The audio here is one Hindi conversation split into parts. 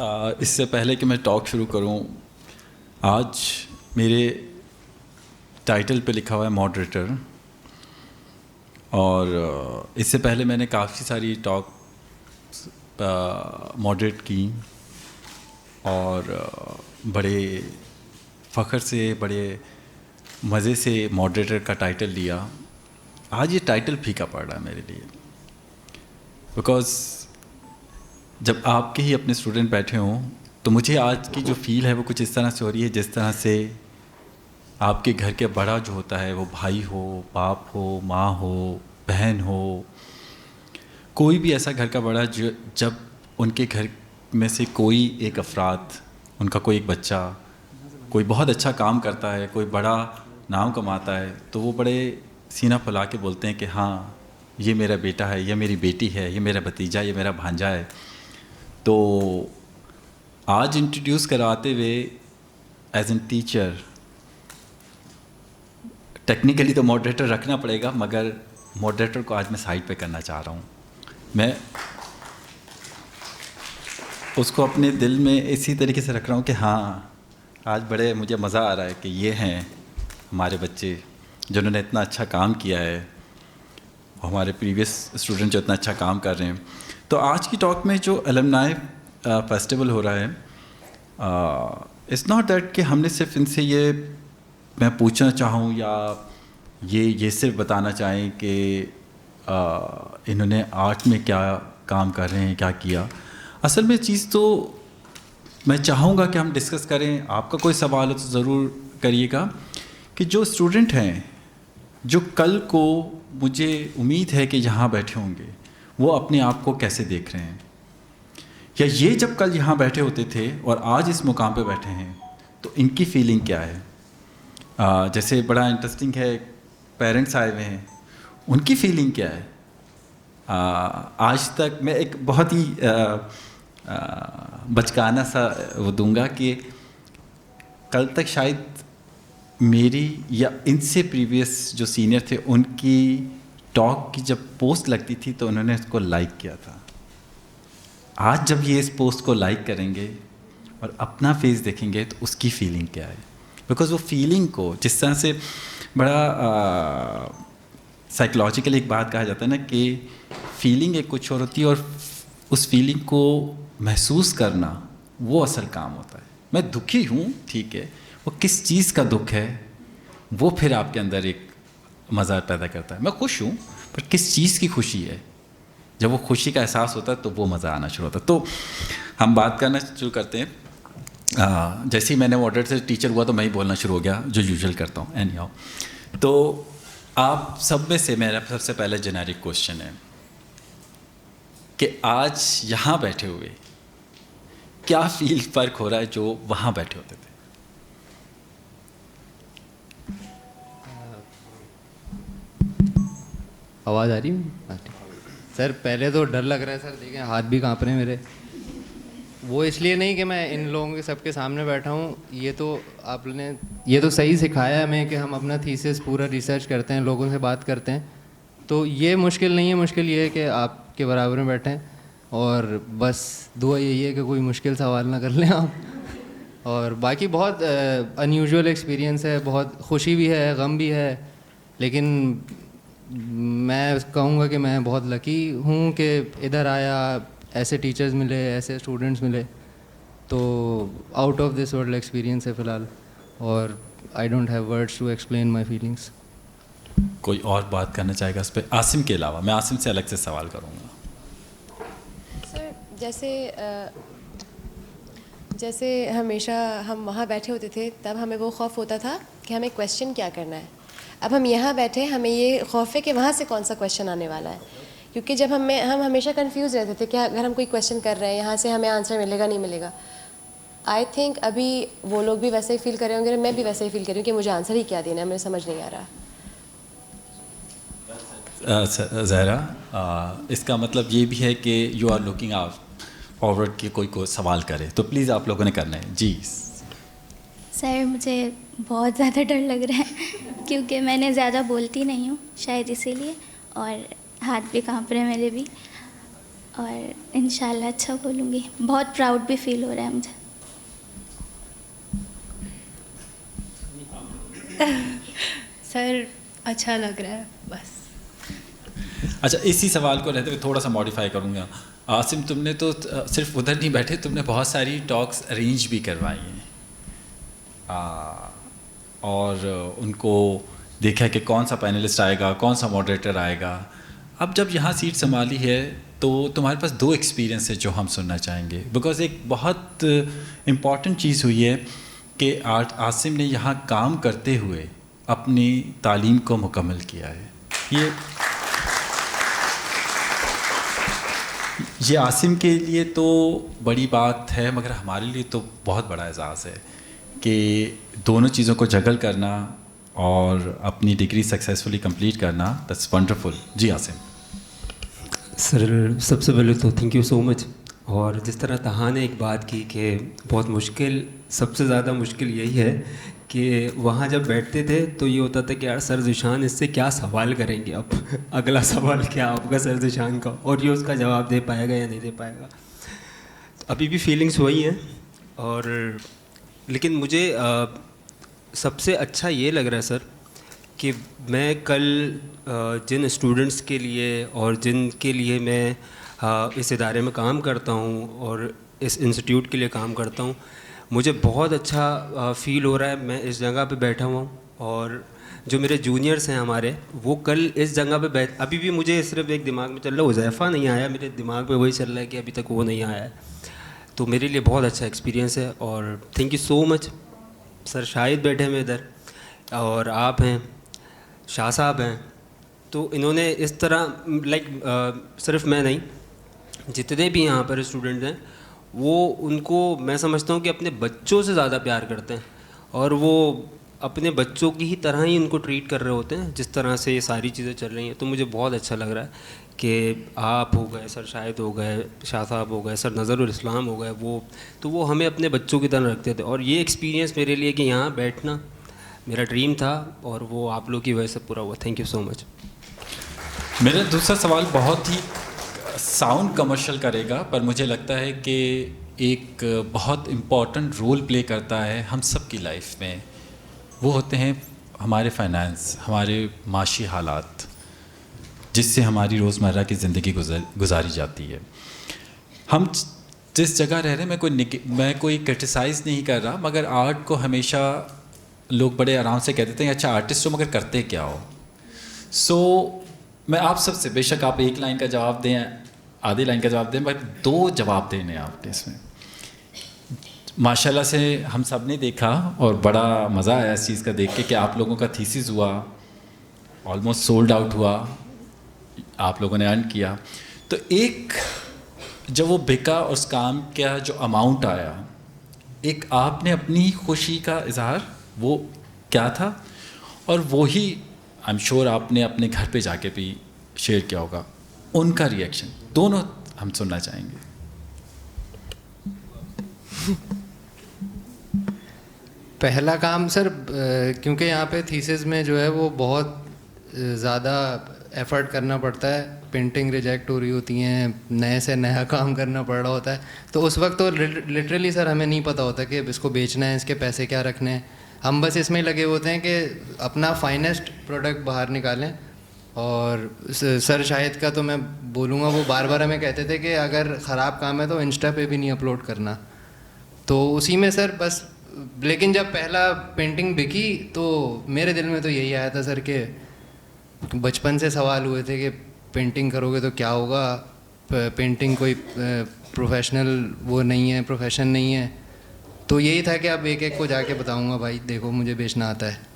इससे पहले कि मैं टॉक शुरू करूं, आज मेरे टाइटल पे लिखा हुआ है मॉडरेटर। और इससे पहले मैंने काफ़ी सारी टॉक मॉडरेट की और बड़े फ़ख्र से, बड़े मज़े से मॉडरेटर का टाइटल लिया। आज ये टाइटल फीका पड़ रहा है मेरे लिए, बिकॉज़ जब आपके ही अपने स्टूडेंट बैठे हों तो मुझे आज की जो फ़ील है वो कुछ इस तरह से हो रही है जिस तरह से आपके घर के बड़ा जो होता है, वो भाई हो, बाप हो, माँ हो, बहन हो, कोई भी ऐसा घर का बड़ा जो जब उनके घर में से कोई एक अफराद, उनका कोई एक बच्चा कोई बहुत अच्छा काम करता है, कोई बड़ा नाम कमाता है, तो वो बड़े सीना फुला के बोलते हैं कि हाँ, ये मेरा बेटा है, ये मेरी बेटी है, ये मेरा भतीजा, ये मेरा भांजा है। तो आज इंट्रोड्यूस कराते हुए एज एन टीचर, टेक्निकली तो मॉडरेटर रखना पड़ेगा, मगर मॉडरेटर को आज मैं साइड पे करना चाह रहा हूँ। मैं उसको अपने दिल में इसी तरीके से रख रहा हूँ कि हाँ, आज बड़े मुझे मज़ा आ रहा है कि ये हैं हमारे बच्चे जिन्होंने इतना अच्छा काम किया है, हमारे प्रीवियस स्टूडेंट जो इतना अच्छा काम कर रहे हैं। तो आज की टॉक में जो अलमनाई फेस्टिवल हो रहा है, इट्स नॉट दैट कि हमने सिर्फ इनसे ये मैं पूछना चाहूँ या ये सिर्फ बताना चाहें कि इन्होंने आर्ट में क्या काम कर रहे हैं, क्या किया। असल में चीज़ तो मैं चाहूँगा कि हम डिस्कस करें। आपका कोई सवाल हो तो ज़रूर करिएगा कि जो स्टूडेंट हैं, जो कल को मुझे उम्मीद है कि यहाँ बैठे होंगे, वो अपने आप को कैसे देख रहे हैं, या ये जब कल यहाँ बैठे होते थे और आज इस मुकाम पे बैठे हैं तो इनकी फीलिंग क्या है। जैसे बड़ा इंटरेस्टिंग है, पेरेंट्स आए हुए हैं, उनकी फीलिंग क्या है। आज तक मैं एक बहुत ही बचकाना सा वो दूंगा कि कल तक शायद मेरी या इनसे प्रीवियस जो सीनियर थे उनकी टॉक की जब पोस्ट लगती थी तो उन्होंने उसको लाइक किया था। आज जब ये इस पोस्ट को लाइक करेंगे और अपना फेस देखेंगे तो उसकी फीलिंग क्या है, बिकॉज़ वो फीलिंग को जिस तरह से बड़ा साइकोलॉजिकल एक बात कहा जाता है ना कि फीलिंग एक कुछ और होती है और उस फीलिंग को महसूस करना वो असल काम होता है। मैं दुखी हूँ, ठीक है, वो किस चीज़ का दुख है वो फिर आपके अंदर एक मज़ा पैदा करता है। मैं खुश हूँ, पर किस चीज़ की खुशी है, जब वो खुशी का एहसास होता है तो वो मज़ा आना शुरू होता है। तो हम बात करना शुरू करते हैं। जैसे ही मैंने मॉडरेटर से टीचर हुआ तो मैं ही बोलना शुरू हो गया, जो यूजुअल करता हूँ। एनी हाउ, तो आप सब में से मेरा सबसे पहले जेनेरिक क्वेश्चन है कि आज यहाँ बैठे हुए क्या फील फ़र्क हो रहा है जो वहाँ बैठे होते थे। आवाज़ आ रही है सर? पहले तो डर लग रहा है सर, देखें हाथ भी काँप रहे हैं मेरे। वो इसलिए नहीं कि मैं इन लोगों के सबके सामने बैठा हूँ, ये तो आपने ये तो सही सिखाया है हमें कि हम अपना थीसिस पूरा रिसर्च करते हैं, लोगों से बात करते हैं, तो ये मुश्किल नहीं है। मुश्किल ये है कि आपके बराबर में बैठें, और बस दुआ यही है कि कोई मुश्किल सवाल ना कर लें आप। और बाकी बहुत अनयूजुअल एक्सपीरियंस है, बहुत खुशी भी है, गम भी है, लेकिन मैं कहूँगा कि मैं बहुत लकी हूँ कि इधर आया, ऐसे टीचर्स मिले, ऐसे स्टूडेंट्स मिले, तो out of this world experience है फ़िलहाल, और I don't have words to explain my feelings. कोई और बात करना चाहेगा इस पर, आसिम के अलावा? मैं आसिम से अलग से सवाल करूँगा। सर, जैसे हमेशा हम वहाँ बैठे होते थे तब हमें वो खौफ होता था कि हमें क्वेश्चन क्या करना है। अब हम यहाँ बैठे, हमें ये खौफ है कि वहाँ से कौन सा क्वेश्चन आने वाला है, क्योंकि जब हम हमेशा कंफ्यूज रहते थे कि अगर हम कोई क्वेश्चन कर रहे हैं यहाँ से हमें आंसर मिलेगा नहीं मिलेगा। आई थिंक अभी वो लोग भी वैसे ही फील कर रहे होंगे, मैं भी वैसे ही फील कर रही हूँ कि मुझे आंसर ही क्या देना है, मुझे समझ नहीं आ रहा। ज़हरा, इसका मतलब ये भी है कि यू आर लुकिंग फॉरवर्ड कि कोई सवाल करे, तो प्लीज़ आप लोगों ने करना है। जी सर, मुझे बहुत ज़्यादा डर लग रहा है क्योंकि मैंने ज़्यादा बोलती नहीं हूँ, शायद इसीलिए, और हाथ भी कांप रहे हैं मेरे भी। और इंशाल्लाह अच्छा बोलूँगी। बहुत प्राउड भी फील हो रहा है मुझे। सर अच्छा लग रहा है बस। अच्छा, इसी सवाल को रहते हुए थोड़ा सा मॉडिफाई करूँगा। आसिम, तुमने तो सिर्फ उधर नहीं बैठे, तुमने बहुत सारी टॉक्स अरेंज भी करवाई हैं और उनको देखा कि कौन सा पैनलिस्ट आएगा, कौन सा मॉडरेटर आएगा। अब जब यहाँ सीट संभाली है तो तुम्हारे पास 2 एक्सपीरियंस है जो हम सुनना चाहेंगे, बिकॉज़ एक बहुत इम्पॉर्टेंट चीज़ हुई है कि आसिम ने यहाँ काम करते हुए अपनी तालीम को मुकम्मल किया है। ये आसिम के लिए तो बड़ी बात है, मगर हमारे लिए तो बहुत बड़ा एजाज़ है कि दोनों चीज़ों को जगल करना और अपनी डिग्री सक्सेसफुली कंप्लीट करना। That's wonderful. जी आसिम। सर सबसे पहले तो थैंक यू सो मच। और जिस तरह तहा ने एक बात की कि बहुत मुश्किल, सबसे ज़्यादा मुश्किल यही है कि वहाँ जब बैठते थे तो ये होता था कि यार सर ज़ीशान इससे क्या सवाल करेंगे, अब अगला सवाल क्या आपका सर ज़ीशान का, और ये उसका जवाब दे पाएगा या नहीं दे पाएगा। तो अभी भी फीलिंग्स वही हैं। और लेकिन मुझे सबसे अच्छा ये लग रहा है सर कि मैं कल जिन स्टूडेंट्स के लिए और जिनके लिए मैं इस इदारे में काम करता हूँ और इस इंस्टीट्यूट के लिए काम करता हूँ, मुझे बहुत अच्छा फ़ील हो रहा है। मैं इस जगह पे बैठा हुआ हूँ और जो मेरे जूनियर्स हैं हमारे, वो कल इस जगह पे अभी भी मुझे सिर्फ एक दिमाग में चल रहा है, हुज़ैफ़ा नहीं आया, मेरे दिमाग में वही चल रहा है कि अभी तक वो नहीं आया है। तो मेरे लिए बहुत अच्छा एक्सपीरियंस है और thank you so much sir. Shahid बैठे हैं इधर और आप हैं, शाह साहब हैं, तो इन्होंने इस तरह सिर्फ मैं नहीं, जितने भी यहाँ पर स्टूडेंट हैं वो उनको मैं समझता हूँ कि अपने बच्चों से ज़्यादा प्यार करते हैं और वो अपने बच्चों की ही तरह ही उनको ट्रीट कर रहे होते हैं जिस तरह से ये सारी चीज़ें चल रही हैं। तो मुझे बहुत अच्छा लग रहा है कि आप हो गए, सर शाहिद हो गए, शाह साहब हो गए, सर नज़रुल इस्लाम हो गए, वो हमें अपने बच्चों की तरह रखते थे। और ये एक्सपीरियंस मेरे लिए कि यहाँ बैठना मेरा ड्रीम था और वो आप लोग की वजह से पूरा हुआ। Thank you so much. मेरा दूसरा सवाल बहुत ही साउंड कमर्शियल करेगा, पर मुझे लगता है कि एक बहुत इम्पॉर्टेंट रोल प्ले करता है हम सब की लाइफ में। वो होते हैं हमारे फाइनेंस, हमारे माशी हालात, जिससे हमारी रोज़मर्रा की ज़िंदगी गुजारी जाती है। हम जिस जगह रह रहे हैं, मैं कोई क्रिटिसाइज़ नहीं कर रहा, मगर आर्ट को हमेशा लोग बड़े आराम से कह देते हैं अच्छा आर्टिस्ट हो, मगर करते क्या हो। सो मैं आप सबसे, बेशक आप एक लाइन का जवाब दें, आधी लाइन का जवाब दें, मगर 2 जवाब देने आपके इसमें। माशाल्लाह से हम सब ने देखा और बड़ा मज़ा आया इस चीज़ का देख के कि आप लोगों का थीसिस हुआ, ऑलमोस्ट सोल्ड आउट हुआ, आप लोगों ने अर्न किया। तो एक जब वो बिका और उस काम का जो अमाउंट आया, एक आपने अपनी खुशी का इजहार वो क्या था, और वो ही आई एम श्योर आपने अपने घर पे जाके भी शेयर किया होगा, उनका रिएक्शन दोनों हम सुनना चाहेंगे। पहला काम सर, क्योंकि यहाँ पे थीसिस में जो है वो बहुत ज़्यादा एफ़र्ट करना पड़ता है, पेंटिंग रिजेक्ट हो रही होती हैं, नए से नया काम करना पड़ रहा होता है। तो उस वक्त तो लिटरली सर हमें नहीं पता होता कि इसको बेचना है, इसके पैसे क्या रखने हैं। हम बस इसमें लगे होते हैं कि अपना फाइनेस्ट प्रोडक्ट बाहर निकालें। और सर शाहिद का तो मैं बोलूँगा, वो बार बार हमें कहते थे कि अगर ख़राब काम है तो इंस्टा पे भी नहीं अपलोड करना। तो उसी में सर बस, लेकिन जब पहला पेंटिंग बिकी तो मेरे दिल में तो यही आया था सर कि बचपन से सवाल हुए थे कि पेंटिंग करोगे तो क्या होगा, पेंटिंग कोई प्रोफेशनल वो नहीं है, प्रोफेशन नहीं है। तो यही था कि अब एक एक को जाके बताऊंगा भाई देखो मुझे बेचना आता है।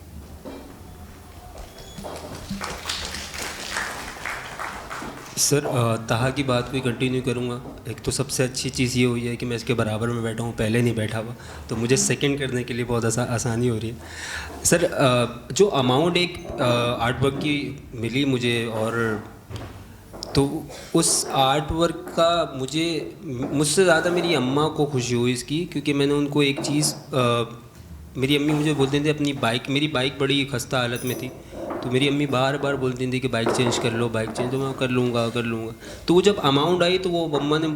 सर तहा की बात को कंटिन्यू करूँगा। एक तो सबसे अच्छी चीज़ ये हुई है कि मैं इसके बराबर में बैठा हूँ, पहले नहीं बैठा हुआ, तो मुझे सेकंड करने के लिए बहुत आसानी हो रही है। सर जो अमाउंट एक आर्ट वर्क की मिली मुझे, और तो उस आर्ट वर्क का मुझसे ज़्यादा मेरी अम्मा को खुशी हुई इसकी, क्योंकि मैंने उनको एक चीज़, मेरी अम्मी मुझे बोलते थे अपनी बाइक, मेरी बाइक बड़ी खस्ता हालत में थी, तो मेरी अम्मी बार बार बोलती थी कि बाइक चेंज कर लो, बाइक चेंज, तो मैं कर लूँगा कर लूँगा। तो वो जब अमाउंट आई तो वो अम्मा ने,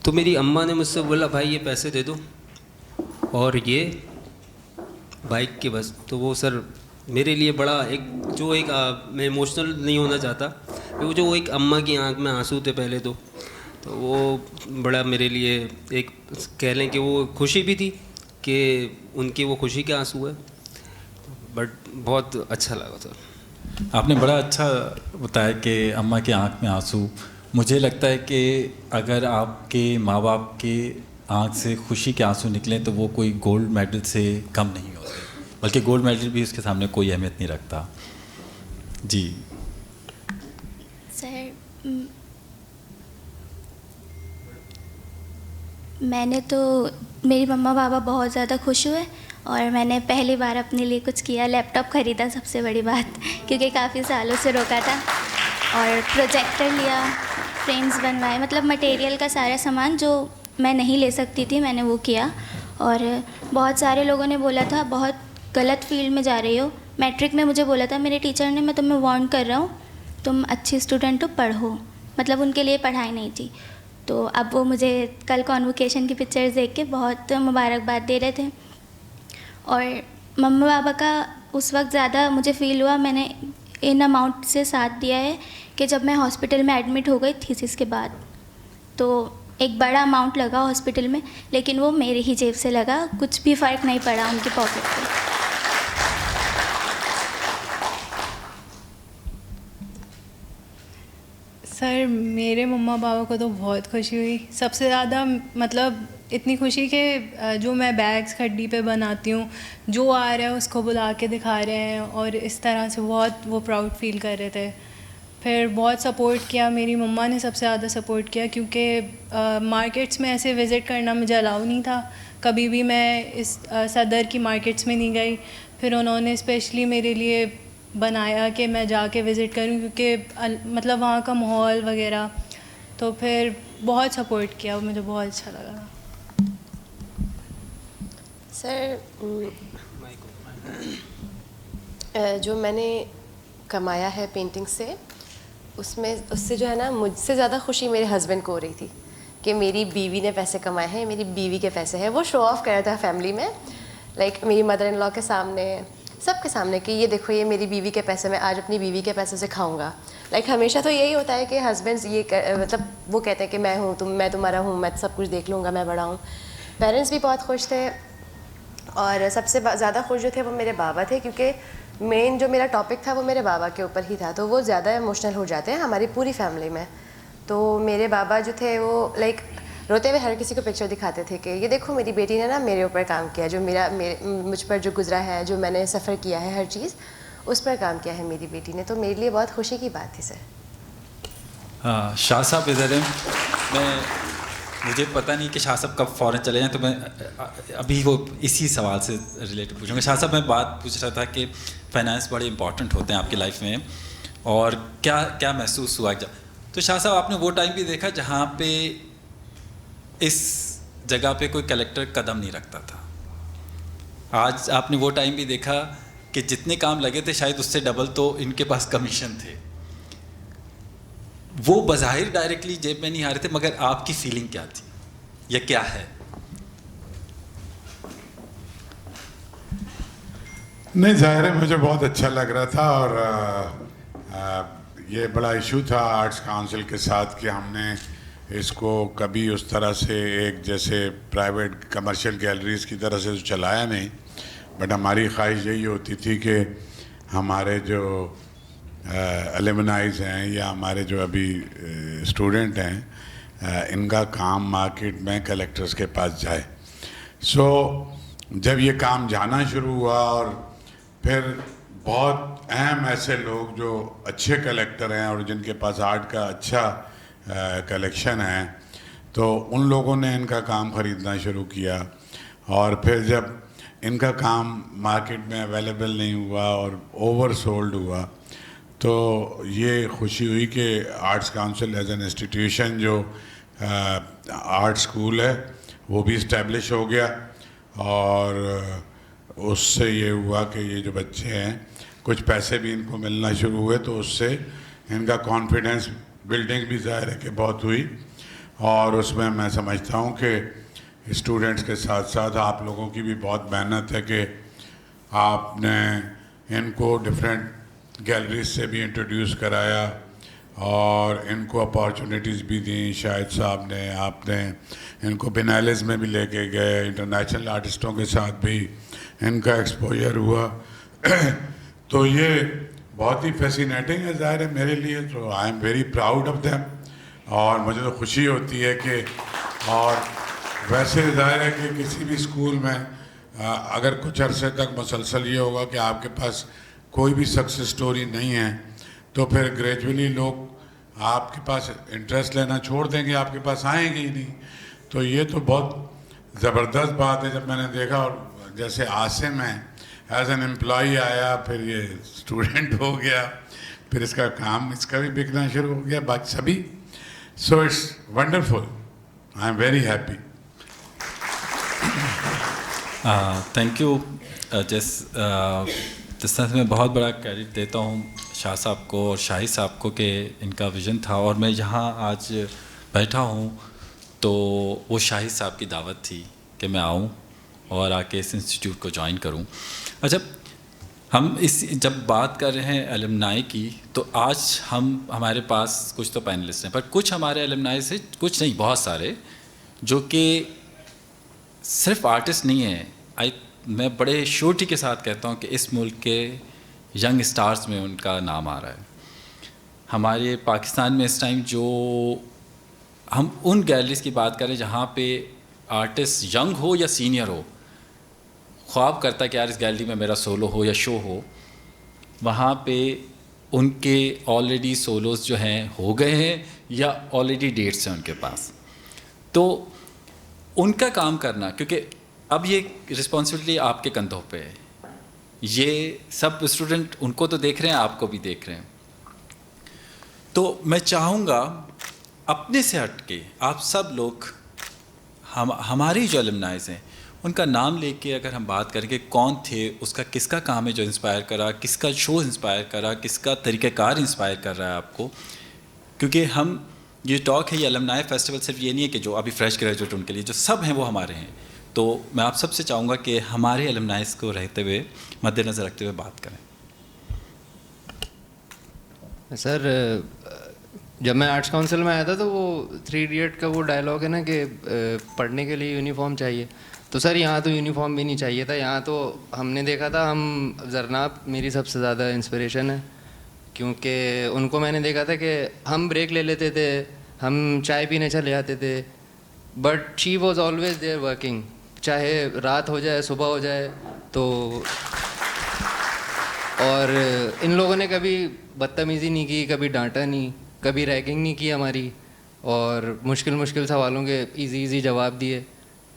तो मेरी अम्मा ने मुझसे बोला भाई ये पैसे दे दो और ये बाइक के बस। तो वो सर मेरे लिए बड़ा एक जो एक मैं इमोशनल नहीं होना चाहता, वो जो एक अम्मा की आंख में आंसू थे पहले तो वो बड़ा मेरे लिए एक कह लें कि वो खुशी भी थी कि उनकी वो खुशी के आंसू है, बट बहुत अच्छा लगा सर। आपने बड़ा अच्छा बताया कि अम्मा की आंख में आंसू। मुझे लगता है कि अगर आपके माँ बाप के आंख से खुशी के आंसू निकलें तो वो कोई गोल्ड मेडल से कम नहीं होते, बल्कि गोल्ड मेडल भी उसके सामने कोई अहमियत नहीं रखता। जी सर, मैंने तो, मेरी मम्मा पापा बहुत ज़्यादा खुश हुए और मैंने पहली बार अपने लिए कुछ किया, लैपटॉप ख़रीदा सबसे बड़ी बात, क्योंकि काफ़ी सालों से रोका था। और प्रोजेक्टर लिया, फ्रेम्स बनवाए, मतलब मटेरियल का सारा सामान जो मैं नहीं ले सकती थी मैंने वो किया। और बहुत सारे लोगों ने बोला था बहुत गलत फील्ड में जा रही हो। मैट्रिक में मुझे बोला था मेरे टीचर ने, मैं तुम्हें वार्न कर रहा हूँ, तुम अच्छी स्टूडेंट हो, पढ़ो, मतलब उनके लिए पढ़ाई नहीं थी। तो अब वो मुझे कल कॉन्वोकेशन की पिक्चर्स देख के बहुत मुबारकबाद दे रहे थे। और मम्मा पापा का उस वक्त ज़्यादा मुझे फ़ील हुआ, मैंने इन अमाउंट से साथ दिया है कि जब मैं हॉस्पिटल में एडमिट हो गई थीसिस के बाद, तो एक बड़ा अमाउंट लगा हॉस्पिटल में, लेकिन वो मेरे ही जेब से लगा, कुछ भी फ़र्क नहीं पड़ा उनकी पॉकेट पे। सर मेरे मम्मा पापा को तो बहुत खुशी हुई, सबसे ज़्यादा मतलब इतनी खुशी कि जो मैं बैग्स खड्डी पे बनाती हूँ, जो आ रहा है उसको बुला के दिखा रहे हैं और इस तरह से बहुत वो प्राउड फील कर रहे थे। फिर बहुत सपोर्ट किया, मेरी मम्मा ने सबसे ज़्यादा सपोर्ट किया, क्योंकि मार्केट्स में ऐसे विज़िट करना मुझे अलाउ नहीं था, कभी भी मैं इस सदर की मार्केट्स में नहीं गई। फिर उन्होंने स्पेशली मेरे लिए बनाया कि मैं जाके विज़िट करूं, क्योंकि मतलब वहाँ का माहौल वगैरह, तो फिर बहुत सपोर्ट किया, मुझे बहुत अच्छा लगा। सर जो मैंने कमाया है पेंटिंग से, उससे जो है ना, मुझसे ज़्यादा खुशी मेरे हस्बैंड को हो रही थी कि मेरी बीवी ने पैसे कमाए हैं, मेरी बीवी के पैसे हैं। वो शो ऑफ़ कर रहा था फैमिली में, लाइक मेरी मदर इन लॉ के सामने, सबके सामने, कि ये देखो ये मेरी बीवी के पैसे, मैं आज अपनी बीवी के पैसे से खाऊंगा। लाइक हमेशा तो यही होता है कि हस्बैंड्स मतलब वो कहते हैं कि मैं तुम्हारा हूँ, मैं सब कुछ देख लूँगा, मैं बड़ा हूँ। पेरेंट्स भी बहुत खुश थे और सबसे ज़्यादा खुश जो थे वो मेरे बाबा थे, क्योंकि मेन जो मेरा टॉपिक था वो मेरे बाबा के ऊपर ही था, तो वो ज़्यादा इमोशनल हो जाते हैं हमारी पूरी फैमिली में। तो मेरे बाबा जो थे वो लाइक रोते हुए हर किसी को पिक्चर दिखाते थे कि ये देखो मेरी बेटी ने ना मेरे ऊपर काम किया, जो मुझ पर जो गुजरा है, जो मैंने सफ़र किया है, हर चीज़ उस पर काम किया है मेरी बेटी ने। तो मेरे लिए बहुत खुशी की बात थी सर। शाह साहब इधर हैं। मुझे पता नहीं कि शाह साहब कब फ़ौरन चले जाएँ, तो मैं अभी वो इसी सवाल से रिलेटेड पूछूँगा। शाह साहब मैं बात पूछ रहा था कि फाइनेंस बड़े इंपॉर्टेंट होते हैं आपकी लाइफ में, और क्या क्या महसूस हुआ जब, तो शाह साहब आपने वो टाइम भी देखा जहाँ पे इस जगह पे कोई कलेक्टर कदम नहीं रखता था, आज आपने वो टाइम भी देखा कि जितने काम लगे थे शायद उससे डबल तो इनके पास कमीशन थे। वो बज़ाहिर डायरेक्टली जेब में नहीं आ रहे थे, मगर आपकी फीलिंग क्या थी या क्या है? नहीं, ज़ाहिर है मुझे बहुत अच्छा लग रहा था, और ये बड़ा इशू था आर्ट्स काउंसिल के साथ कि हमने इसको कभी उस तरह से एक जैसे प्राइवेट कमर्शियल गैलरीज़ की तरह से चलाया नहीं, बट हमारी ख्वाहिश यही होती थी कि हमारे जो एलुमनाइज हैं या हमारे जो अभी स्टूडेंट हैं, इनका काम मार्केट में कलेक्टर्स के पास जाए। सो जब ये काम जाना शुरू हुआ और फिर बहुत अहम ऐसे लोग जो अच्छे कलेक्टर हैं और जिनके पास आर्ट का अच्छा कलेक्शन है, तो उन लोगों ने इनका काम ख़रीदना शुरू किया। और फिर जब इनका काम मार्केट में अवेलेबल नहीं हुआ और ओवर सोल्ड हुआ, तो ये खुशी हुई कि arts council as an institution जो आर्ट स्कूल है वो भी इस्टेब्लिश हो गया, और उससे ये हुआ कि ये जो बच्चे हैं कुछ पैसे भी इनको मिलना शुरू हुए, तो उससे इनका कॉन्फिडेंस बिल्डिंग भी ज़ाहिर है कि बहुत हुई। और उसमें मैं समझता हूँ कि स्टूडेंट्स के साथ साथ आप लोगों की भी बहुत मेहनत है कि आपने इनको डिफरेंट गैलरीज से भी इंट्रोड्यूस कराया और इनको अपॉर्चुनिटीज़ भी दी। शाहिद साहब ने, आपने इनको बिनालिस में भी लेके गए, इंटरनेशनल आर्टिस्टों के साथ भी इनका एक्सपोजर हुआ। तो ये बहुत ही फैसिनेटिंग है ज़ाहिर है मेरे लिए, तो I am very proud of them. और मुझे तो खुशी होती है कि, और वैसे ज़ाहिर है कि किसी भी स्कूल में अगर कुछ अरसे तक मुसलसल ये होगा कि आपके पास कोई भी सक्सेस स्टोरी नहीं है, तो फिर ग्रेजुअली लोग आपके पास इंटरेस्ट लेना छोड़ देंगे, आपके पास आएंगे ही नहीं। तो ये तो बहुत ज़बरदस्त बात है जब मैंने देखा। और जैसे आसिम है, एज एन एम्प्लॉई आया, फिर ये स्टूडेंट हो गया, फिर इसका काम इसका भी बिकना शुरू हो गया, बाकी सभी। So it's wonderful, I am very happy. Thank you. जिस तरह से मैं बहुत बड़ा क्रेडिट देता हूँ शाह साहब को और शाहिद साहब को कि इनका विज़न था, और मैं जहाँ आज बैठा हूँ तो वो शाहिद साहब की दावत थी कि मैं आऊँ और आके इस इंस्टीट्यूट को ज्वाइन करूँ। अच्छा, हम जब बात कर रहे हैं एलुमनाई की, तो आज हमारे पास कुछ तो पैनलिस्ट हैं, पर कुछ हमारे एलुमनाई से, कुछ नहीं बहुत सारे, जो कि सिर्फ आर्टिस्ट नहीं हैं। मैं बड़े श्योरिटी के साथ कहता हूँ कि इस मुल्क के यंग स्टार्स में उनका नाम आ रहा है। हमारे पाकिस्तान में इस टाइम जो हम उन गैलरीज की बात करें जहाँ पे आर्टिस्ट यंग हो या सीनियर हो, ख्वाब करता है कि यार इस गैलरी में मेरा सोलो हो या शो हो, वहाँ पे उनके ऑलरेडी सोलोस जो हैं हो गए हैं या ऑलरेडी डेट्स हैं उनके पास। तो उनका काम करना, क्योंकि अब ये रिस्पॉन्सिबिलिटी आपके कंधों पे है। ये सब स्टूडेंट उनको तो देख रहे हैं, आपको भी देख रहे हैं। तो मैं चाहूँगा अपने से हट के आप सब लोग हमारी जो एलुमनाइज़ हैं उनका नाम लेके अगर हम बात करें कि कौन थे, उसका किसका काम है जो इंस्पायर करा, किसका शो इंस्पायर करा, किसका तरीक़ाकार इंस्पायर कर रहा है आपको। क्योंकि हम ये टॉक है, ये एलुमनाई फेस्टिवल सिर्फ ये नहीं है कि जो अभी फ्रेश ग्रेजुएट उनके लिए, जो सब हैं वो हमारे हैं। तो मैं आप सबसे चाहूँगा कि हमारे एलुमनाइज़ को रहते हुए, मद्देनज़र रखते हुए बात करें। सर, जब मैं आर्ट्स काउंसिल में आया था तो वो 3 इडियट का वो डायलॉग है ना कि पढ़ने के लिए यूनिफॉर्म चाहिए। तो सर यहाँ तो यूनिफॉर्म भी नहीं चाहिए था। यहाँ तो हमने देखा था, हम जरनाब मेरी सबसे ज़्यादा इंस्पिरेशन है, क्योंकि उनको मैंने देखा था कि हम ब्रेक ले लेते थे, हम चाय पीने चले जाते थे, but she was always there working, चाहे रात हो जाए सुबह हो जाए। तो और इन लोगों ने कभी बदतमीज़ी नहीं की, कभी डांटा नहीं, कभी रैगिंग नहीं की हमारी, और मुश्किल सवालों के इजी जवाब दिए।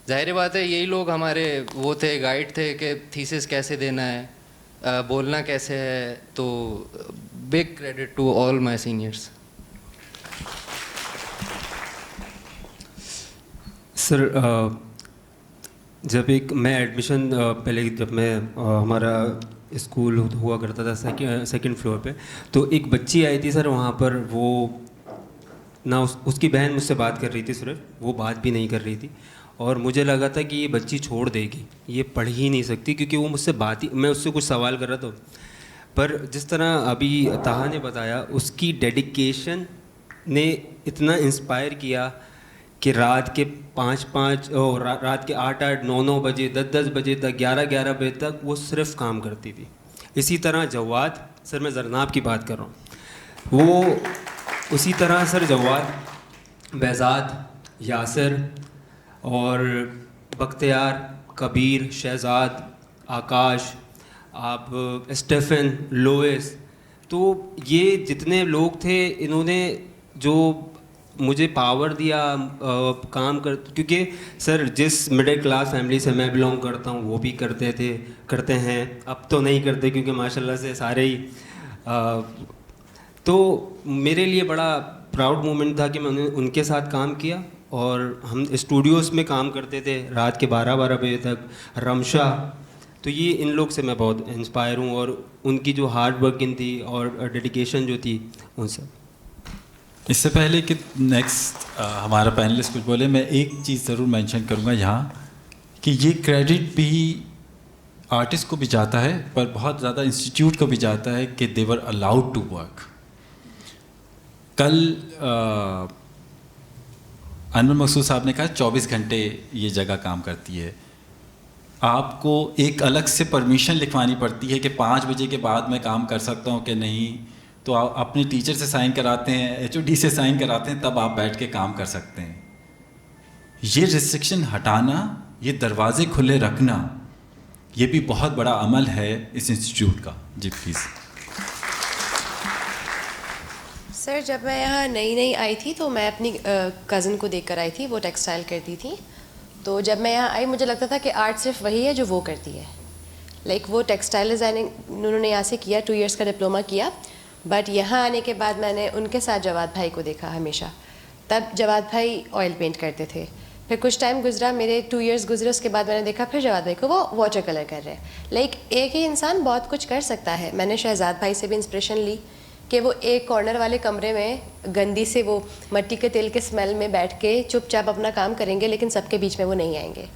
जाहिर बात है यही लोग हमारे वो थे, गाइड थे कि थीसिस कैसे देना है, बोलना कैसे है। तो big credit to all my seniors. Sir, जब मैं एडमिशन पहले जब मैं हमारा स्कूल हुआ करता था सेकंड फ्लोर पे, तो एक बच्ची आई थी सर वहाँ पर। वो ना उसकी बहन मुझसे बात कर रही थी, सिर्फ वो बात भी नहीं कर रही थी, और मुझे लगा था कि ये बच्ची छोड़ देगी, ये पढ़ ही नहीं सकती, क्योंकि वो मुझसे बात ही, मैं उससे कुछ सवाल कर रहा था। पर जिस तरह अभी ताहा ने बताया, उसकी डेडिकेशन ने इतना इंस्पायर किया कि रात के 5-5 और रात के 8-8, 9-9 बजे, 10-10 बजे तक, 11-11 बजे तक वो सिर्फ काम करती थी। इसी तरह जवाद, सर मैं जरनाब की बात कर रहा हूँ, वो उसी तरह सर जवाद, बेहज़ाद, यासिर और बख्तियार, कबीर, शहजाद, आकाश, आप स्टेफन, लोइस, तो ये जितने लोग थे, इन्होंने जो मुझे पावर दिया काम कर, क्योंकि सर जिस मिडिल क्लास फैमिली से मैं बिलोंग करता हूँ वो भी करते हैं, अब तो नहीं करते क्योंकि माशाल्लाह से सारे ही तो मेरे लिए बड़ा प्राउड मोमेंट था कि मैंने उनके साथ काम किया। और हम स्टूडियोज़ में काम करते थे रात के 12-12 बजे तक, रमशा। तो ये इन लोग से मैं बहुत इंस्पायर हूँ, और उनकी जो हार्ड वर्किंग थी और डेडिकेशन जो थी उनसे। इससे पहले कि नेक्स्ट हमारा पैनलिस्ट कुछ बोले, मैं एक चीज़ ज़रूर मेंशन करूँगा यहाँ कि ये क्रेडिट भी आर्टिस्ट को भी जाता है, पर बहुत ज़्यादा इंस्टीट्यूट को भी जाता है कि दे वर अलाउड टू वर्क। कल अनवर मकसूद साहब ने कहा 24 घंटे ये जगह काम करती है। आपको एक अलग से परमिशन लिखवानी पड़ती है कि 5 बजे के बाद मैं काम कर सकता हूँ कि नहीं, तो आप अपने टीचर से साइन कराते हैं, HOD से साइन कराते हैं, तब आप बैठ के काम कर सकते हैं। ये रिस्ट्रिक्शन हटाना, ये दरवाजे खुले रखना, ये भी बहुत बड़ा अमल है इस इंस्टीट्यूट का। जी प्लीज़। सर, जब मैं यहाँ नई आई थी तो मैं अपनी कज़न को देखकर आई थी, वो टेक्सटाइल करती थी। तो जब मैं यहाँ आई मुझे लगता था कि आर्ट सिर्फ वही है जो वो करती है। लाइक वो टेक्सटाइल डिज़ाइनिंग उन्होंने यहाँ से किया, 2 इयर्स का डिप्लोमा किया, बट यहाँ आने के बाद मैंने उनके साथ जवाद भाई को देखा हमेशा। तब जवाद भाई ऑयल पेंट करते थे, फिर कुछ टाइम गुजरा, मेरे 2 इयर्स गुजरे, उसके बाद मैंने देखा फिर जवाद भाई को वो वाटर कलर कर रहे हैं। लाइक एक ही इंसान बहुत कुछ कर सकता है। मैंने शहजाद भाई से भी इंस्पिरेशन ली कि वो एक कॉर्नर वाले कमरे में गंदी से वो मिट्टी के तेल के स्मेल में बैठ के चुपचाप अपना काम करेंगे, लेकिन सबके बीच में वो नहीं आएंगे।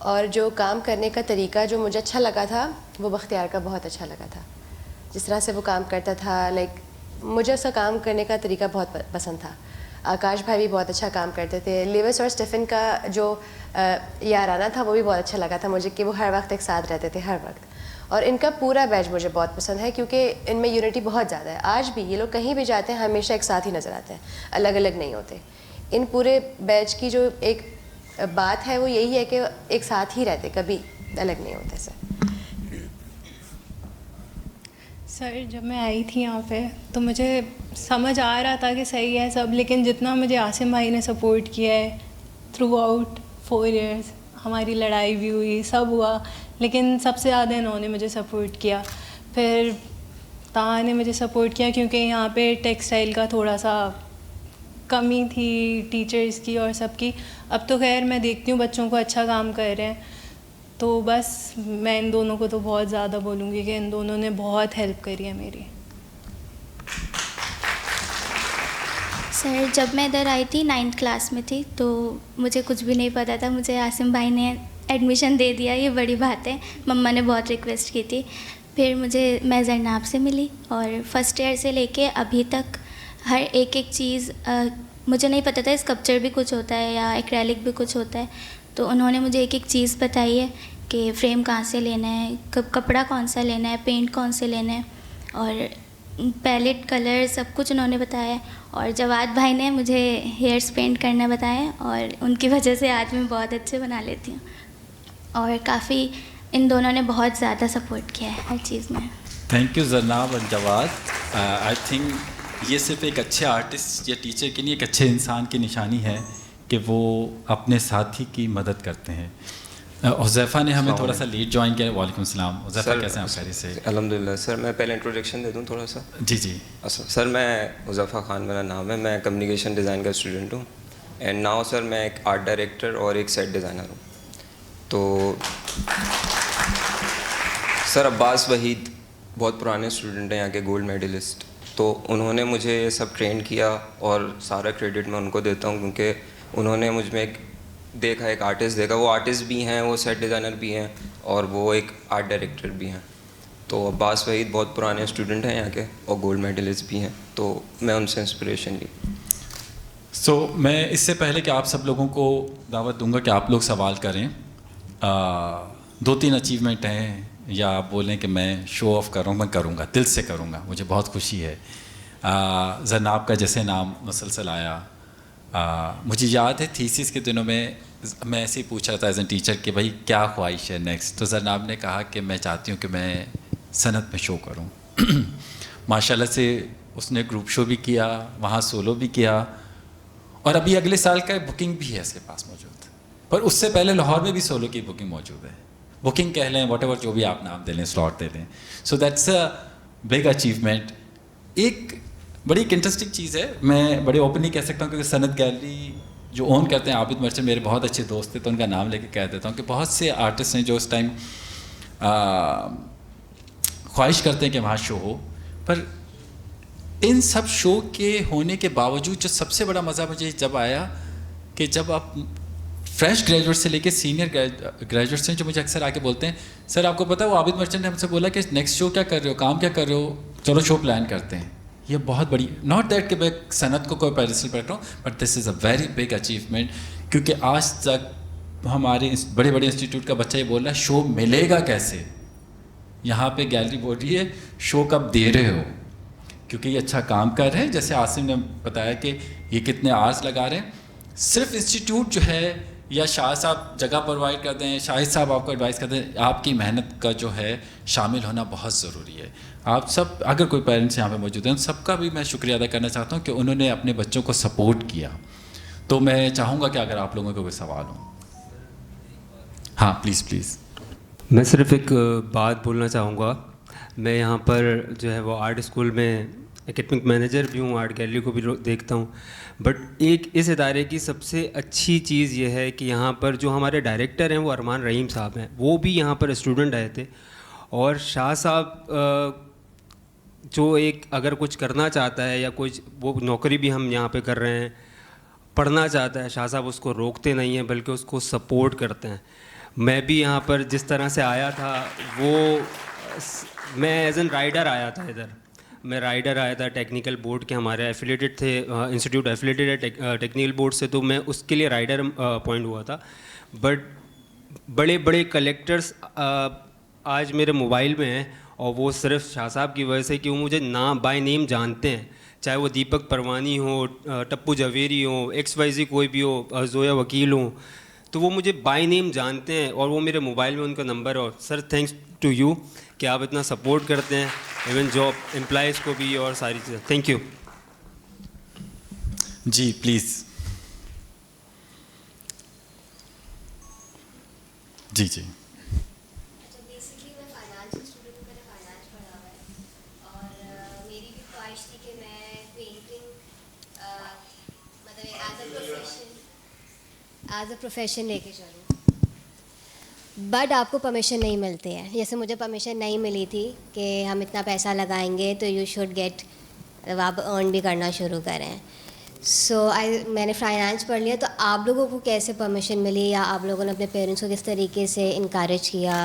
और जो काम करने का तरीका जो मुझे अच्छा लगा था वो बख्तियार का बहुत अच्छा लगा था, जिस तरह से वो काम करता था। लाइक मुझे उसका काम करने का तरीका बहुत पसंद था। आकाश भाई भी बहुत अच्छा काम करते थे। लेविस और स्टीफन का जो याराना था वो भी बहुत अच्छा लगा था मुझे, कि वो हर वक्त एक साथ रहते थे हर वक्त। और इनका पूरा बैच मुझे बहुत पसंद है क्योंकि इनमें यूनिटी बहुत ज़्यादा है। आज भी ये लोग कहीं भी जाते हैं हमेशा एक साथ ही नज़र आते हैं, अलग अलग नहीं होते। इन पूरे बैच की जो एक बात है वो यही है कि एक साथ ही रहते, कभी अलग नहीं होते। सर, जब मैं आई थी यहाँ पे तो मुझे समझ आ रहा था कि सही है सब, लेकिन जितना मुझे आसिम भाई ने सपोर्ट किया है थ्रू आउट 4 इयर्स, हमारी लड़ाई भी हुई, सब हुआ, लेकिन सबसे ज़्यादा इन्होंने मुझे सपोर्ट किया। फिर ताहा ने मुझे सपोर्ट किया क्योंकि यहाँ पे टेक्सटाइल का थोड़ा सा कमी थी टीचर्स की और सबकी। अब तो खैर मैं देखती हूँ बच्चों को अच्छा काम कर रहे हैं, तो बस मैं इन दोनों को तो बहुत ज़्यादा बोलूँगी कि इन दोनों ने बहुत हेल्प करी है मेरी। सर, जब मैं इधर आई थी 9th क्लास में थी, तो मुझे कुछ भी नहीं पता था। मुझे आसिम भाई ने एडमिशन दे दिया, ये बड़ी बात है। मम्मा ने बहुत रिक्वेस्ट की थी। फिर मैं जरनाब से मिली और फर्स्ट ईयर से लेके अभी तक हर एक चीज़ मुझे नहीं पता था। स्कल्पचर भी कुछ होता है या एक्रेलिक भी कुछ होता है, तो उन्होंने मुझे एक चीज़ बताई है कि फ्रेम कहाँ से लेना है, कपड़ा कौन सा लेना है, पेंट कौन से लेना है, और पैलेट कलर सब कुछ उन्होंने बताया। और जवाद भाई ने मुझे हेयर्स पेंट करना बताया और उनकी वजह से आज मैं बहुत अच्छे बना लेती हूँ। और काफ़ी इन दोनों ने बहुत ज़्यादा सपोर्ट किया है हर चीज़ में। थैंक यू जरनाब और जवाद। आई थिंक ये सिर्फ एक अच्छे आर्टिस्ट या टीचर की नहीं, एक अच्छे इंसान की निशानी है कि वो अपने साथी की मदद करते हैं। हुज़ैफ़ा ने हमें थोड़ा सा लेट ज्वाइन किया। वालेकुम सलाम। हुज़ैफ़ा, कैसे हैं आप? खैरियत से? अल्हम्दुलिल्लाह सर। मैं पहले इंट्रोडक्शन दे दूं थोड़ा सा? जी जी। सर, मैं हुज़ैफ़ा ख़ान मेरा नाम है, मैं कम्युनिकेशन डिज़ाइन का स्टूडेंट हूँ एंड नाउ सर मैं एक आर्ट डायरेक्टर और एक सेट डिज़ाइनर हूँ। तो सर अब्बास वहीद बहुत पुराने स्टूडेंट हैं यहाँ के, गोल्ड मेडलिस्ट, तो उन्होंने मुझे ये सब ट्रेन किया और सारा क्रेडिट मैं उनको देता हूँ क्योंकि उन्होंने मुझ में एक आर्टिस्ट देखा। वो आर्टिस्ट भी हैं, वो सेट डिज़ाइनर भी हैं और वो एक आर्ट डायरेक्टर भी हैं। तो अब्बास वहीद बहुत पुराने स्टूडेंट हैं यहाँ के और गोल्ड मेडलिस्ट भी हैं, तो मैं उनसे इंस्पिरेशन ली। मैं इससे पहले कि आप सब लोगों को दावत दूंगा कि आप लोग सवाल करें, 2-3 अचीवमेंट हैं या आप बोलें कि मैं शो ऑफ कर रहा हूँ, मैं करूँगा, दिल से करूँगा, मुझे बहुत खुशी है। जरनाब का जैसे नाम मुसलसल आया, मुझे याद है थीसिस के दिनों में मैं ऐसे ही पूछ रहा था एज ए टीचर कि भाई क्या ख्वाहिश है नेक्स्ट, तो जरनाब ने कहा कि मैं चाहती हूँ कि मैं सनत में शो करूँ। माशाल्लाह से उसने ग्रुप शो भी किया, वहाँ सोलो भी किया और अभी अगले साल का बुकिंग भी है इसके पास मौजूद। पर उससे पहले लाहौर में भी सोलो की बुकिंग मौजूद है। बुकिंग कह लें, वॉट एवर, जो भी आप नाम दे लें, स्लॉट दे लें। So that's a big achievement. एक बड़ी इंटरेस्टिंग चीज़ है, मैं बड़े ओपनली कह सकता हूँ क्योंकि सनत गैलरी जो ओन करते हैं आबिद मर्चेंट मेरे बहुत अच्छे दोस्त थे, तो उनका नाम लेके कह देता हूँ कि बहुत से आर्टिस्ट हैं जो उस टाइम ख्वाहिश करते हैं कि वहाँ शो हो। पर इन सब शो के होने के बावजूद जो सबसे बड़ा मज़ा मुझे जब आया कि जब आप फ्रेश ग्रेजुएट से लेके सीनियर ग्रेजुएट्स हैं जो मुझे अक्सर आके बोलते हैं, सर आपको पता है वो आबिद मर्चेंट ने हमसे बोला कि नेक्स्ट शो क्या कर रहे हो, काम क्या कर रहे हो, चलो शो प्लान करते हैं। ये बहुत बड़ी, नॉट दैट कि मैं सनत को कोई पैरिसल पर रहा हूँ, but this is a very big achievement, क्योंकि आज तक हमारे बड़े बड़े इंस्टीट्यूट का बच्चा ये बोल रहा है शो मिलेगा कैसे। यहाँ पे गैलरी बोल रही है शो कब दे रहे हो, क्योंकि ये अच्छा काम कर रहे हैं। जैसे आसिम ने बताया कि ये कितने आवर्स लगा रहे हैं। सिर्फ इंस्टीट्यूट जो है या शाह साहब जगह प्रोवाइड कर दें, शाहिद साहब आपको एडवाइस कर दें, आपकी मेहनत का जो है शामिल होना बहुत ज़रूरी है। आप सब, अगर कोई पेरेंट्स यहाँ पे मौजूद हैं, उन सबका भी मैं शुक्रिया अदा करना चाहता हूँ कि उन्होंने अपने बच्चों को सपोर्ट किया। तो मैं चाहूँगा कि अगर आप लोगों को कोई सवाल हो। हाँ प्लीज़ प्लीज़। मैं सिर्फ एक बात बोलना चाहूँगा। मैं यहाँ पर जो है वो आर्ट स्कूल में एकेडमिक मैनेजर भी हूँ, आर्ट गैलरी को भी देखता हूँ। बट एक इस इदारे की सबसे अच्छी चीज़ ये है कि यहाँ पर जो हमारे डायरेक्टर हैं वो अरमान रहीम साहब हैं, वो भी यहाँ पर स्टूडेंट आए थे। और शाह साहब जो एक अगर कुछ करना चाहता है या कुछ वो नौकरी भी हम यहाँ पे कर रहे हैं, पढ़ना चाहता है, शाह साहब उसको रोकते नहीं हैं बल्कि उसको सपोर्ट करते हैं। मैं भी यहाँ पर जिस तरह से आया था वो मैं एज एन राइडर आया था इधर। मैं राइडर आया था, टेक्निकल बोर्ड के हमारे एफिलेटेड थे, इंस्टीट्यूट एफिलेटेड है टेक्निकल बोर्ड से, तो मैं उसके लिए राइडर अपॉइंट हुआ था। बट बड़े बड़े कलेक्टर्स आज मेरे मोबाइल में हैं और वो सिर्फ शाह साहब की वजह से कि वो मुझे नाम बाय नेम जानते हैं, चाहे वो दीपक परवानी हो, टप्पू जवेरी हो, XYZ कोई भी हो, जोया वकील हो, तो वो मुझे बाय नेम जानते हैं और वो मेरे मोबाइल में उनका नंबर है। और सर थैंक्स टू यू कि आप इतना सपोर्ट करते हैं इवन जॉब एम्प्लॉयज़ को भी और सारी चीज़ें। थैंक यू जी प्लीज़। जी जी। बेसिकली मैं फाइनेंस स्टूडेंट हूँ, मैंने फाइनेंस पढ़ा हुआ है और मेरी भी ख्वाहिश थी कि मैं पेंटिंग मतलब एज अ प्रोफेशन लेके चलूँ। बट आपको परमिशन नहीं मिलती है। जैसे मुझे परमिशन नहीं मिली थी कि हम इतना पैसा लगाएंगे तो यू शुड गेट, आप अर्न भी करना शुरू करें। मैंने फाइनेंस पढ़ लिया। तो आप लोगों को कैसे परमिशन मिली, या आप लोगों ने अपने पेरेंट्स को किस तरीके से इनकरेज किया,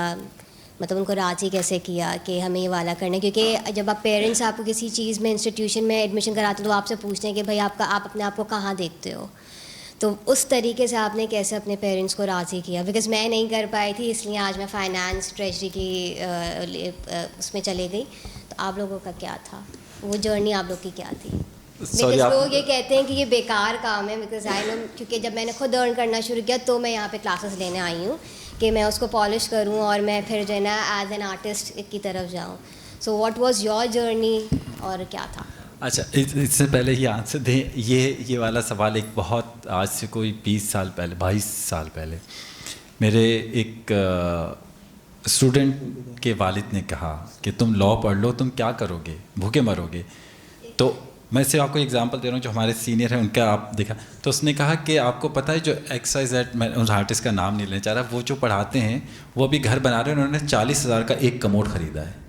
मतलब उनको राज़ी कैसे किया कि हमें ये वाला करना है? क्योंकि जब आप पेरेंट्स आपको किसी चीज़ में इंस्टीट्यूशन में एडमिशन कराते हो तो आपसे पूछते हैं कि भाई आप अपने आप को कहाँ देखते हो। तो उस तरीके से आपने कैसे अपने पेरेंट्स को राज़ी किया? बिकॉज़ मैं नहीं कर पाई थी, इसलिए आज मैं फाइनेंस ट्रेजरी की उसमें चले गई। तो आप लोगों का क्या था, वो जर्नी आप लोग की क्या थी? बिकॉज लोग ये कहते हैं कि ये बेकार काम है, बिकॉज आई नो, क्योंकि जब मैंने खुद अर्न करना शुरू किया तो मैं यहाँ पे क्लासेस लेने आई हूँ कि मैं उसको पॉलिश करूँ और मैं फिर जो है ना एज एन आर्टिस्ट की तरफ जाऊँ। So what was your journey और क्या था? अच्छा, इससे पहले ही आंसर दें, ये वाला सवाल एक बहुत आज से कोई 20 साल पहले, 22 साल पहले मेरे एक स्टूडेंट के वालिद ने कहा कि तुम लॉ पढ़ लो, तुम क्या करोगे, भूखे मरोगे। तो मैं सिर्फ आपको एग्जांपल दे रहा हूँ, जो हमारे सीनियर हैं उनका आप देखा। तो उसने कहा कि आपको पता है जो XYZ, मैं उस आर्टिस्ट का नाम नहीं लेना चाह रहा, वो जो पढ़ाते हैं वो अभी घर बना रहे हैं, उन्होंने 40,000 का एक कमोड ख़रीदा है।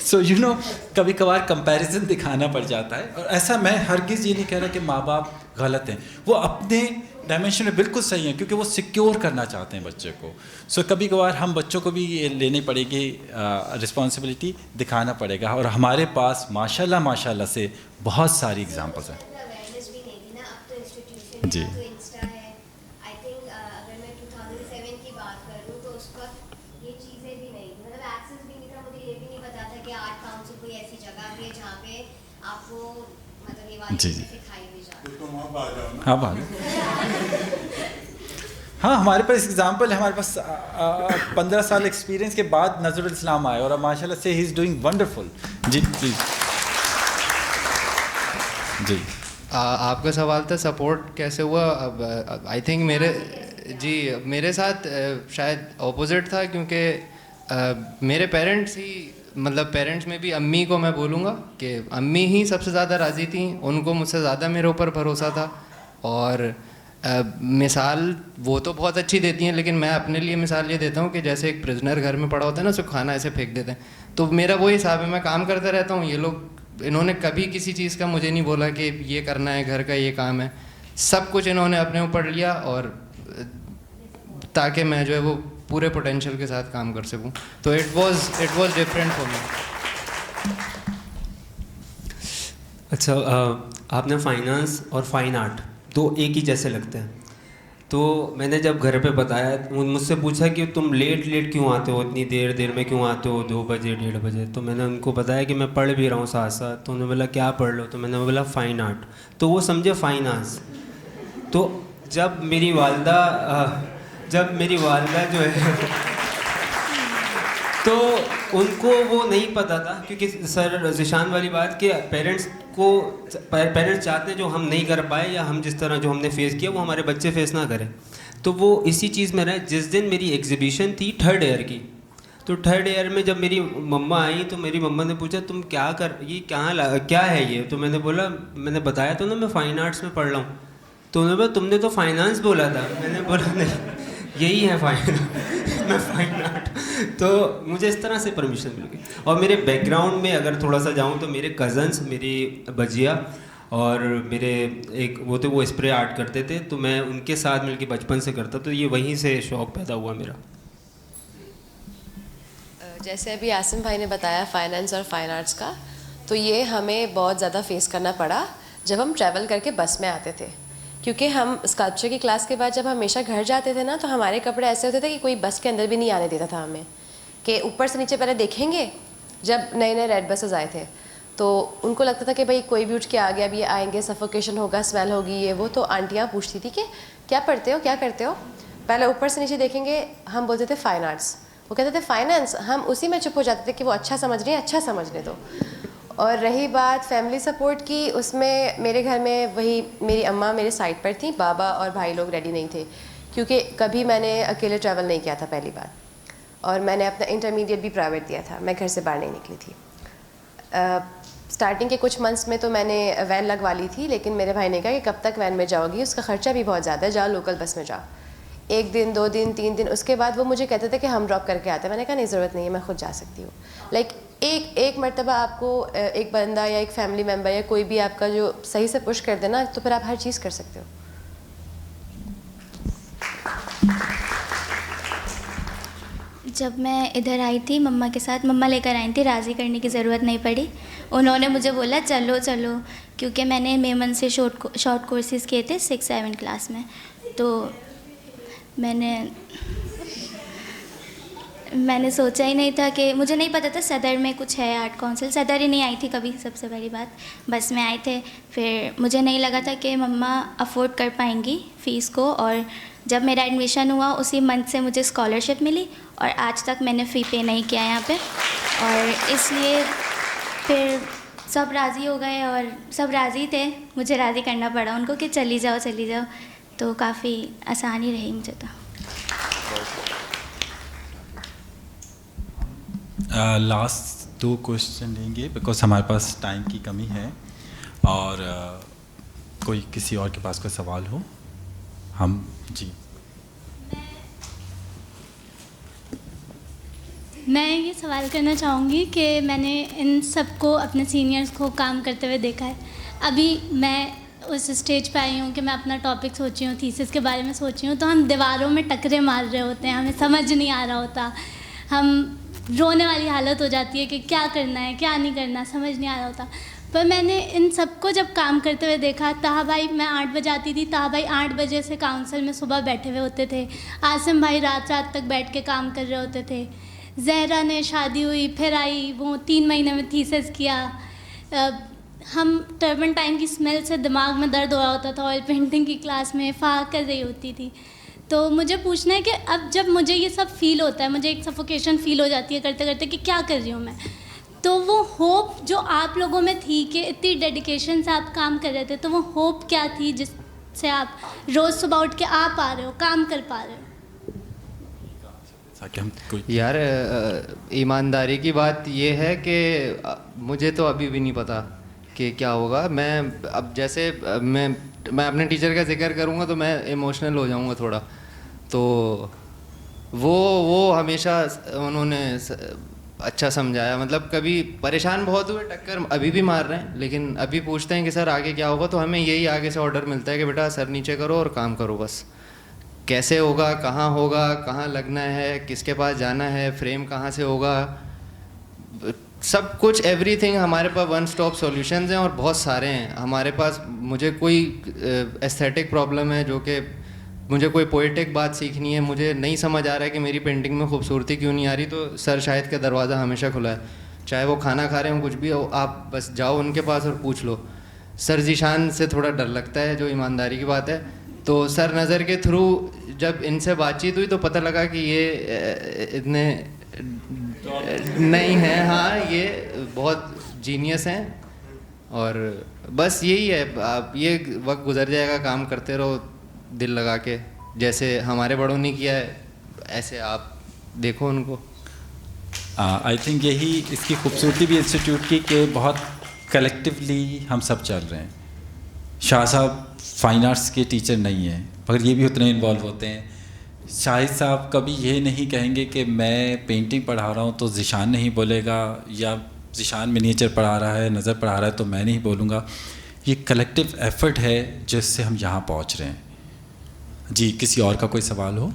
सो यू नो, कभी कभार कंपैरिजन दिखाना पड़ जाता है। और ऐसा मैं हरगिज़ ये नहीं कह रहा कि माँ बाप गलत हैं, वो अपने डायमेंशन में बिल्कुल सही हैं, क्योंकि वो सिक्योर करना चाहते हैं बच्चे को। सो कभी कभार हम बच्चों को भी ये लेनी पड़ेगी, रिस्पॉन्सिबिलिटी दिखाना पड़ेगा। और हमारे पास माशाल्लाह से बहुत सारी एग्जांपल्स हैं। जी जी जी हाँ बात हाँ, हमारे पास एग्जाम्पल है। हमारे पास 15 साल एक्सपीरियंस के बाद नज़रुल इस्लाम आए और माशाल्लाह से ही इज़ डूइंग वंडरफुल। जी प्लीज़। जी आपका सवाल था सपोर्ट कैसे हुआ। अब आई थिंक मेरे साथ शायद ऑपोजिट था, क्योंकि मेरे पेरेंट्स ही, मतलब पेरेंट्स में भी अम्मी को मैं बोलूँगा कि अम्मी ही सबसे ज़्यादा राज़ी थी। उनको मुझसे ज़्यादा मेरे ऊपर भरोसा था। और मिसाल वो तो बहुत अच्छी देती हैं, लेकिन मैं अपने लिए मिसाल ये देता हूँ कि जैसे एक प्रिजनर घर में पड़ा होता है ना, उसको खाना ऐसे फेंक देते हैं, तो मेरा वही हिसाब है, मैं काम करता रहता हूँ। ये लोग, इन्होंने कभी किसी चीज़ का मुझे नहीं बोला कि ये करना है, घर का ये काम है, सब कुछ इन्होंने अपने ऊपर लिया, और ताकि मैं जो है वो पूरे पोटेंशियल के साथ काम कर सकूं। तो it was different for me. अच्छा, आपने फाइनेंस और फाइन आर्ट दो एक ही जैसे लगते हैं, तो मैंने जब घर पे बताया, मुझसे पूछा कि तुम लेट क्यों आते हो, इतनी देर में क्यों आते हो, 2 बजे 1:30 बजे। तो मैंने उनको बताया कि मैं पढ़ भी रहा हूँ साथ साथ। तो उन्होंने बोला क्या पढ़ लो, तो मैंने बोला फाइन आर्ट, तो वो समझे फाइनेंस। तो जब मेरी वालदा जो है तो उनको वो नहीं पता था, क्योंकि सर ज़िशान वाली बात कि पेरेंट्स चाहते हैं जो हम नहीं कर पाए, या हम जिस तरह जो हमने फेस किया वो हमारे बच्चे फेस ना करें। तो वो इसी चीज़ में रहे। जिस दिन मेरी एग्जीबिशन थी 3rd ईयर की, तो 3rd ईयर में जब मेरी मम्मा आई तो मेरी मम्मा ने पूछा तुम क्या है ये। तो मैंने बताया तो ना मैं फ़ाइन आर्ट्स में पढ़ रहा हूँ। तो उन्होंने बोला तुमने तो फाइनेंस बोला था। मैंने बोला नहीं, यही है मैं फाइन आर्ट। तो मुझे इस तरह से परमिशन मिल गई। और मेरे बैकग्राउंड में अगर थोड़ा सा जाऊँ तो मेरे कज़न्स, मेरी बजिया और मेरे वो स्प्रे आर्ट करते थे, तो मैं उनके साथ मिलकर बचपन से करता, तो ये वहीं से शौक़ पैदा हुआ मेरा। जैसे अभी आसिम भाई ने बताया फाइनेंस और फाइन आर्ट्स का, तो ये हमें बहुत ज़्यादा फेस करना पड़ा जब हम ट्रैवल करके बस में आते थे। क्योंकि हम स्कल्पचर की क्लास के बाद जब हमेशा घर जाते थे ना, तो हमारे कपड़े ऐसे होते थे कि कोई बस के अंदर भी नहीं आने देता था हमें, कि ऊपर से नीचे पहले देखेंगे। जब नए रेड बसेस आए थे तो उनको लगता था कि भाई कोई भी उठ के आ गया, अब ये आएंगे, सफोकेशन होगा, स्मेल होगी, ये वो। तो आंटियाँ पूछती थी कि क्या पढ़ते हो, क्या करते हो। पहले ऊपर से नीचे देखेंगे, हम बोलते थे फाइन आर्ट्स, वो कहते थे फाइनेंस। हम उसी में चुप हो जाते थे कि वो अच्छा समझ रही है, अच्छा समझने दो। और रही बात फैमिली सपोर्ट की, उसमें मेरे घर में वही मेरी अम्मा मेरे साइड पर थी, बाबा और भाई लोग रेडी नहीं थे, क्योंकि कभी मैंने अकेले ट्रैवल नहीं किया था पहली बार, और मैंने अपना इंटरमीडिएट भी प्राइवेट दिया था, मैं घर से बाहर नहीं निकली थी। स्टार्टिंग के कुछ मंथ्स में तो मैंने वैन लगवा ली थी, लेकिन मेरे भाई ने कहा कि कब तक वैन में जाओगी, उसका ख़र्चा भी बहुत ज़्यादा है, जाओ लोकल बस में जाओ। 1 दिन 2 दिन 3 दिन, उसके बाद वो मुझे कहते थे कि हम ड्रॉप करके आते हैं। मैंने कहा नहीं, ज़रूरत नहीं है, मैं खुद जा सकती हूँ। एक मर्तबा आपको एक बंदा या एक फैमिली मेम्बर या कोई भी आपका जो सही से पुश कर देना, तो फिर आप हर चीज़ कर सकते हो। जब मैं इधर आई थी मम्मा के साथ, मम्मा लेकर आई थी, राज़ी करने की ज़रूरत नहीं पड़ी। उन्होंने मुझे बोला चलो चलो, क्योंकि मैंने मेमन से शॉर्ट कोर्सेज़ किए थे 6-7 क्लास में। तो मैंने सोचा ही नहीं था कि, मुझे नहीं पता था सदर में कुछ है आर्ट काउंसिल। सदर ही नहीं आई थी कभी, सबसे बड़ी बात। बस में आए थे। फिर मुझे नहीं लगा था कि मम्मा अफोर्ड कर पाएंगी फ़ीस को, और जब मेरा एडमिशन हुआ उसी मंथ से मुझे स्कॉलरशिप मिली, और आज तक मैंने फ़ी पे नहीं किया यहाँ पे। और इसलिए फिर सब राज़ी हो गए, और सब राज़ी थे, मुझे राज़ी करना पड़ा उनको कि चली जाओ। तो काफ़ी आसानी रही मुझे। तो लास्ट 2 क्वेश्चन लेंगे, बिकॉज हमारे पास टाइम की कमी है, और कोई किसी और के पास कोई सवाल हो हम जी। मैं ये सवाल करना चाहूँगी कि मैंने इन सबको, अपने सीनियर्स को काम करते हुए देखा है। अभी मैं उस स्टेज पे आई हूँ कि मैं अपना टॉपिक सोची हूँ, थीसिस के बारे में सोची हूँ, तो हम दीवारों में टकरे मार रहे होते हैं, हमें समझ नहीं आ रहा होता, हम रोने वाली हालत हो जाती है कि क्या करना है क्या नहीं करना, समझ नहीं आ रहा होता। पर मैंने इन सबको जब काम करते हुए देखा, ताहा भाई, मैं 8 बजे आती थी, ताहा भाई 8 बजे से काउंसिल में सुबह बैठे हुए होते थे, आसिम भाई रात तक बैठ के काम कर रहे होते थे, जहरा ने शादी हुई फिर आई, वो 3 महीने में थीसिस किया, हम टर्बनटाइन की स्मेल से दिमाग में दर्द हो रहा होता था, ऑयल पेंटिंग की क्लास में फ़ा कर रही होती थी। तो मुझे पूछना है कि अब जब मुझे ये सब फील होता है, मुझे एक सफोकेशन फील हो जाती है करते करते कि क्या कर रही हूँ मैं, तो वो होप जो आप लोगों में थी कि इतनी डेडिकेशन से आप काम कर रहे थे, तो वो होप क्या थी जिससे आप रोज़ सुबह उठ के आ पा रहे हो, काम कर पा रहे हो? यार ईमानदारी की बात ये है कि मुझे तो अभी भी नहीं पता कि क्या होगा। मैं अब जैसे मैं मैं अपने टीचर का जिक्र करूँगा तो मैं इमोशनल हो जाऊँगा थोड़ा। तो वो हमेशा उन्होंने अच्छा समझाया, मतलब कभी परेशान बहुत हुए, टक्कर अभी भी मार रहे हैं, लेकिन अभी पूछते हैं कि सर आगे क्या होगा, तो हमें यही आगे से ऑर्डर मिलता है कि बेटा सर नीचे करो और काम करो बस। कैसे होगा, कहाँ लगना है, किसके पास जाना है, फ्रेम कहाँ से होगा, सब कुछ एवरीथिंग हमारे पास वन स्टॉप सॉल्यूशंस हैं और बहुत सारे हैं हमारे पास। मुझे कोई एस्थेटिक प्रॉब्लम है, जो कि मुझे कोई पोएटिक बात सीखनी है, मुझे नहीं समझ आ रहा है कि मेरी पेंटिंग में खूबसूरती क्यों नहीं आ रही, तो सर शाहिद का दरवाज़ा हमेशा खुला है। चाहे वो खाना खा रहे हो, कुछ भी हो, आप बस जाओ उनके पास और पूछ लो। सर जीशान से थोड़ा डर लगता है, जो ईमानदारी की बात है। तो सर नज़र के थ्रू जब इनसे बातचीत हुई तो पता लगा कि ये इतने नहीं हैं, हाँ ये बहुत जीनियस हैं। और बस यही है, आप ये वक्त गुजर जाएगा, काम करते रहो दिल लगा के, जैसे हमारे बड़ों ने किया है ऐसे आप देखो उनको। आई थिंक यही इसकी खूबसूरती भी इंस्टीट्यूट की कि बहुत कलेक्टिवली हम सब चल रहे हैं। शाह साहब फाइन आर्ट्स के टीचर नहीं हैं, मगर ये भी उतने इन्वॉल्व होते हैं। शाहिद साहब कभी ये नहीं कहेंगे कि मैं पेंटिंग पढ़ा रहा हूँ तो ज़िशान नहीं बोलेगा, या ज़िशान मिनिएचर पढ़ा रहा है, नज़र पढ़ा रहा है तो मैं नहीं बोलूँगा। ये कलेक्टिव एफर्ट है जिससे हम यहाँ पहुँच रहे हैं। जी, किसी और का कोई सवाल हो?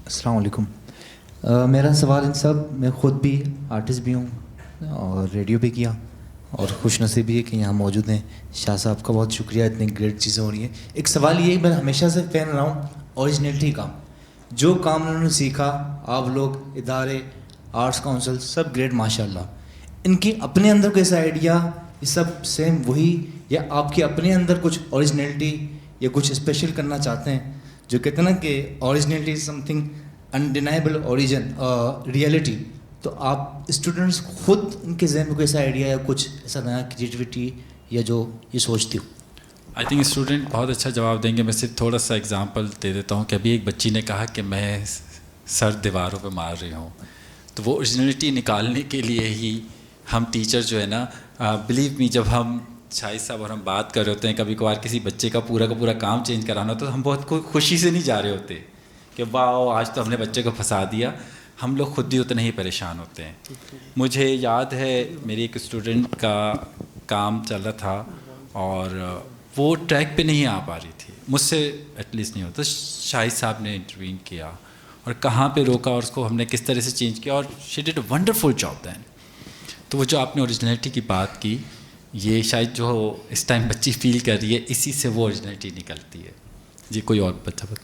अस्सलाम वालेकुम। मेरा सवाल इन सब, मैं ख़ुद भी आर्टिस्ट भी हूँ और रेडियो भी किया, और खुशनसीबी है कि यहाँ मौजूद हैं। शाह साहब का बहुत शुक्रिया, इतनी ग्रेट चीज़ें हो रही हैं। एक सवाल ये, मैं हमेशा से फ़ैन रहा हूँ ओरिजिनलिटी का। जो काम उन्होंने सीखा, आप लोग, इदारे, आर्ट्स काउंसिल, सब ग्रेट माशाल्लाह। इनके अपने अंदर कैसा आइडिया, ये सब सेम वही, या आपके अपने अंदर कुछ ओरिजिनलिटी या कुछ स्पेशल करना चाहते हैं? जो कहते हैं ना कि originality is something undeniable origin reality, तो आप स्टूडेंट्स खुद इनके जहन में कैसा आइडिया या कुछ ऐसा नया क्रिएटिविटी या जो ये सोचती हो? आई थिंक स्टूडेंट बहुत अच्छा जवाब देंगे। मैं सिर्फ थोड़ा सा एग्जांपल दे देता हूँ कि अभी एक बच्ची ने कहा कि मैं सर दीवारों पे मार रही हूँ, तो वो ओरिजिनलिटी निकालने के लिए ही हम टीचर जो है ना, बिलीव मी, जब हम शाहिद साहब और हम बात कर रहे होते हैं, कभी कभार किसी बच्चे का पूरा काम चेंज कराना होता है, तो हम बहुत खुशी से नहीं जा रहे होते कि वाह आज तो हमने बच्चे को फंसा दिया। हम लोग खुद ही उतने ही परेशान होते हैं। मुझे याद है मेरी एक स्टूडेंट का काम चल रहा था और वो ट्रैक पे नहीं आ पा रही थी, मुझसे एटलीस्ट नहीं होता। शाहिद साहब ने इंटरवीन किया और कहाँ पे रोका और उसको हमने किस तरह से चेंज किया, और she did a wonderful job then. तो वो जो आपने ओरिजिनलिटी की बात की, ये शायद जो इस टाइम बच्ची फील कर रही है, इसी से वो ओरिजिनलिटी निकलती है। जी, कोई और बच्चा बता।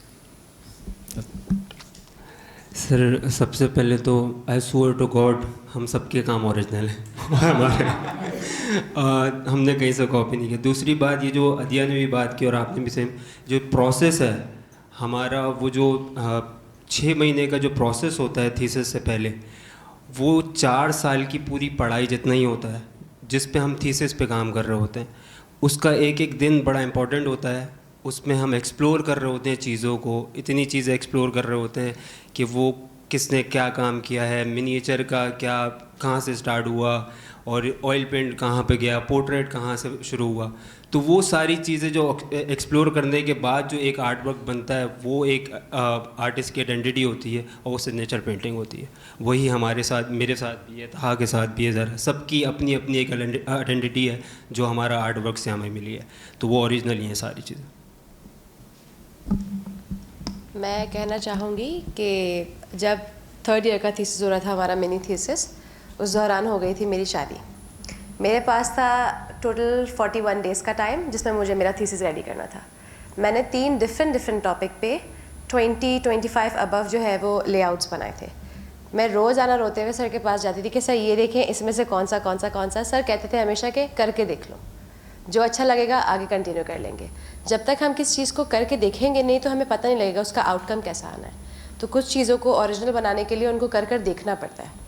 सर सबसे पहले तो आई स्वेयर टू गॉड हम सबके काम ओरिजिनल हैं हमारे हमने कहीं से कॉपी नहीं किया। दूसरी बात, ये जो अदिया ने भी बात की और आपने भी सेम, जो प्रोसेस है हमारा, वो जो 6 महीने का जो प्रोसेस होता है थीसिस से पहले, वो 4 साल की पूरी पढ़ाई जितना ही होता है जिस पे हम थीसिस पे काम कर रहे होते हैं। उसका एक एक दिन बड़ा इम्पोर्टेंट होता है। उसमें हम एक्सप्लोर कर रहे होते हैं चीज़ों को, इतनी चीज़ें एक्सप्लोर कर रहे होते हैं कि वो किसने क्या काम किया है, मिनिएचर का क्या कहाँ से स्टार्ट हुआ, और ऑयल पेंट कहाँ पे गया, पोर्ट्रेट कहाँ से शुरू हुआ। तो वो सारी चीज़ें जो एक्सप्लोर करने के बाद जो एक आर्ट वर्क बनता है, वो एक आर्टिस्ट की आइडेंटिटी होती है, और वो सिग्नेचर पेंटिंग होती है। वही हमारे साथ, मेरे साथ भी है, तहा के साथ भी है, ज़रा सबकी अपनी अपनी एक आइडेंटिटी है जो हमारा आर्ट वर्क से हमें मिली है। तो वो ओरिजिनल ही है सारी चीज़ें। मैं कहना चाहूँगी कि जब 3rd ईयर का थीसिस हो रहा था, हमारा मिनी थीसिस, उस दौरान हो गई थी मेरी शादी। मेरे पास था टोटल 41 डेज़ का टाइम, जिसमें मुझे मेरा थीसिस रेडी करना था। मैंने 3 डिफरेंट टॉपिक पे 20-25 अबव जो है वो लेआउट्स बनाए थे। मैं रोज़ाना रोते हुए सर के पास जाती थी कि सर ये देखें, इसमें से कौन सा। सर कहते थे हमेशा के करके देख लो, जो अच्छा लगेगा आगे कंटिन्यू कर लेंगे। जब तक हम किस चीज़ को करके देखेंगे नहीं तो हमें पता नहीं लगेगा उसका आउटकम कैसा आना है। तो कुछ चीज़ों को ओरिजिनल बनाने के लिए उनको कर देखना पड़ता है।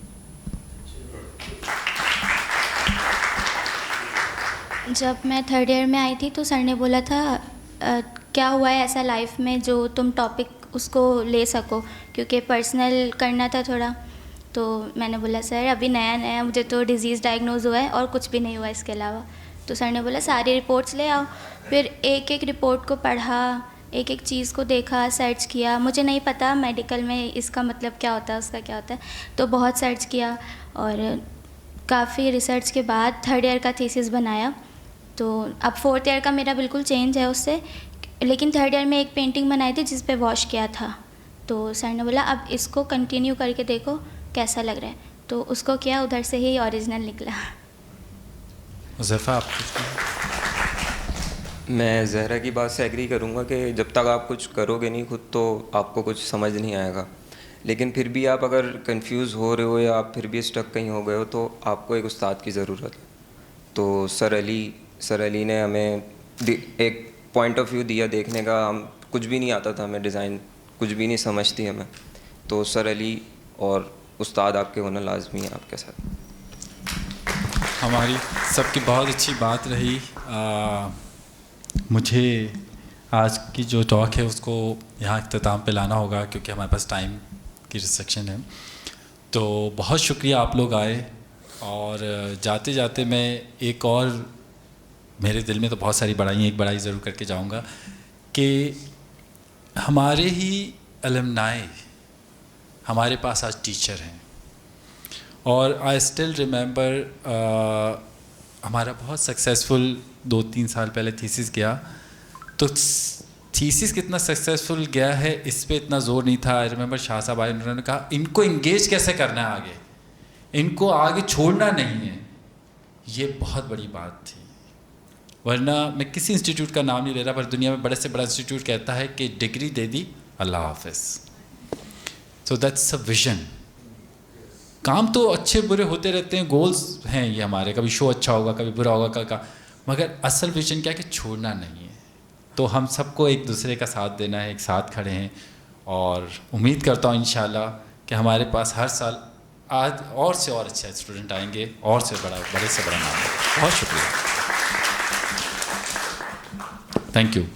जब मैं 3rd ईयर में आई थी तो सर ने बोला था क्या हुआ है ऐसा लाइफ में जो तुम टॉपिक उसको ले सको, क्योंकि पर्सनल करना था थोड़ा। तो मैंने बोला सर अभी नया नया मुझे तो डिज़ीज़ डायग्नोज हुआ है और कुछ भी नहीं हुआ इसके अलावा। तो सर ने बोला सारी रिपोर्ट्स ले आओ। फिर एक एक रिपोर्ट को पढ़ा, एक एक चीज़ को देखा, सर्च किया। मुझे नहीं पता मेडिकल में इसका मतलब क्या होता है, उसका क्या होता है, तो बहुत सर्च किया और काफ़ी रिसर्च के बाद 3rd ईयर का थीसिस बनाया। तो अब 4th ईयर का मेरा बिल्कुल चेंज है उससे, लेकिन 3rd ईयर में एक पेंटिंग बनाई थी जिस पे वॉश किया था। तो सर ने बोला अब इसको कंटिन्यू करके देखो कैसा लग रहा है, तो उसको किया, उधर से ही ओरिजिनल निकला। ज़फ़ा आप? मैं ज़हरा की बात से एग्री करूँगा कि जब तक आप कुछ करोगे नहीं खुद तो आपको कुछ समझ नहीं आएगा। लेकिन फिर भी आप अगर कंफ्यूज हो रहे हो या आप फिर भी स्टक कहीं हो गए हो तो आपको एक उस्ताद की ज़रूरत है। तो सर अली ने हमें एक पॉइंट ऑफ व्यू दिया देखने का। हम कुछ भी नहीं आता था, हमें डिज़ाइन कुछ भी नहीं समझती हमें, तो सर अली और उस्ताद आपके होना लाजमी है आपके साथ। हमारी सबकी बहुत अच्छी बात रही। मुझे आज की जो टॉक है उसको यहाँ इख्तिताम पे लाना होगा क्योंकि हमारे पास टाइम की रिस्ट्रिक्शन है। तो बहुत शुक्रिया आप लोग आए, और जाते जाते मैं एक और, मेरे दिल में तो बहुत सारी बड़ाई, एक बड़ाई ज़रूर करके जाऊँगा कि हमारे ही अलमनाई हमारे पास आज टीचर हैं। और आई स्टिल रिमेंबर हमारा बहुत सक्सेसफुल 2-3 साल पहले थीसिस गया, तो थीसिस कितना सक्सेसफुल गया है इस पे इतना ज़ोर नहीं था। आई रिमेंबर शाह साहब आए, उन्होंने कहा इनको इंगेज कैसे करना है आगे, इनको आगे छोड़ना नहीं है। ये बहुत बड़ी बात थी, वरना मैं किसी इंस्टीट्यूट का नाम नहीं ले रहा, पर दुनिया में बड़े से बड़ा इंस्टीट्यूट कहता है कि डिग्री दे दी, अल्लाह हाफिज़। So that's a vision. काम तो अच्छे बुरे होते रहते हैं, गोल्स हैं ये हमारे, कभी शो अच्छा होगा, कभी बुरा होगा, का मगर असल विजन क्या है कि छोड़ना नहीं है। तो हम सबको एक दूसरे का साथ देना है, एक साथ खड़े हैं, और उम्मीद करता हूँ इंशाल्लाह कि हमारे पास हर साल आज और से और अच्छे स्टूडेंट आएंगे, और से बड़े से बड़ा नाम है। बहुत शुक्रिया, थैंक यू।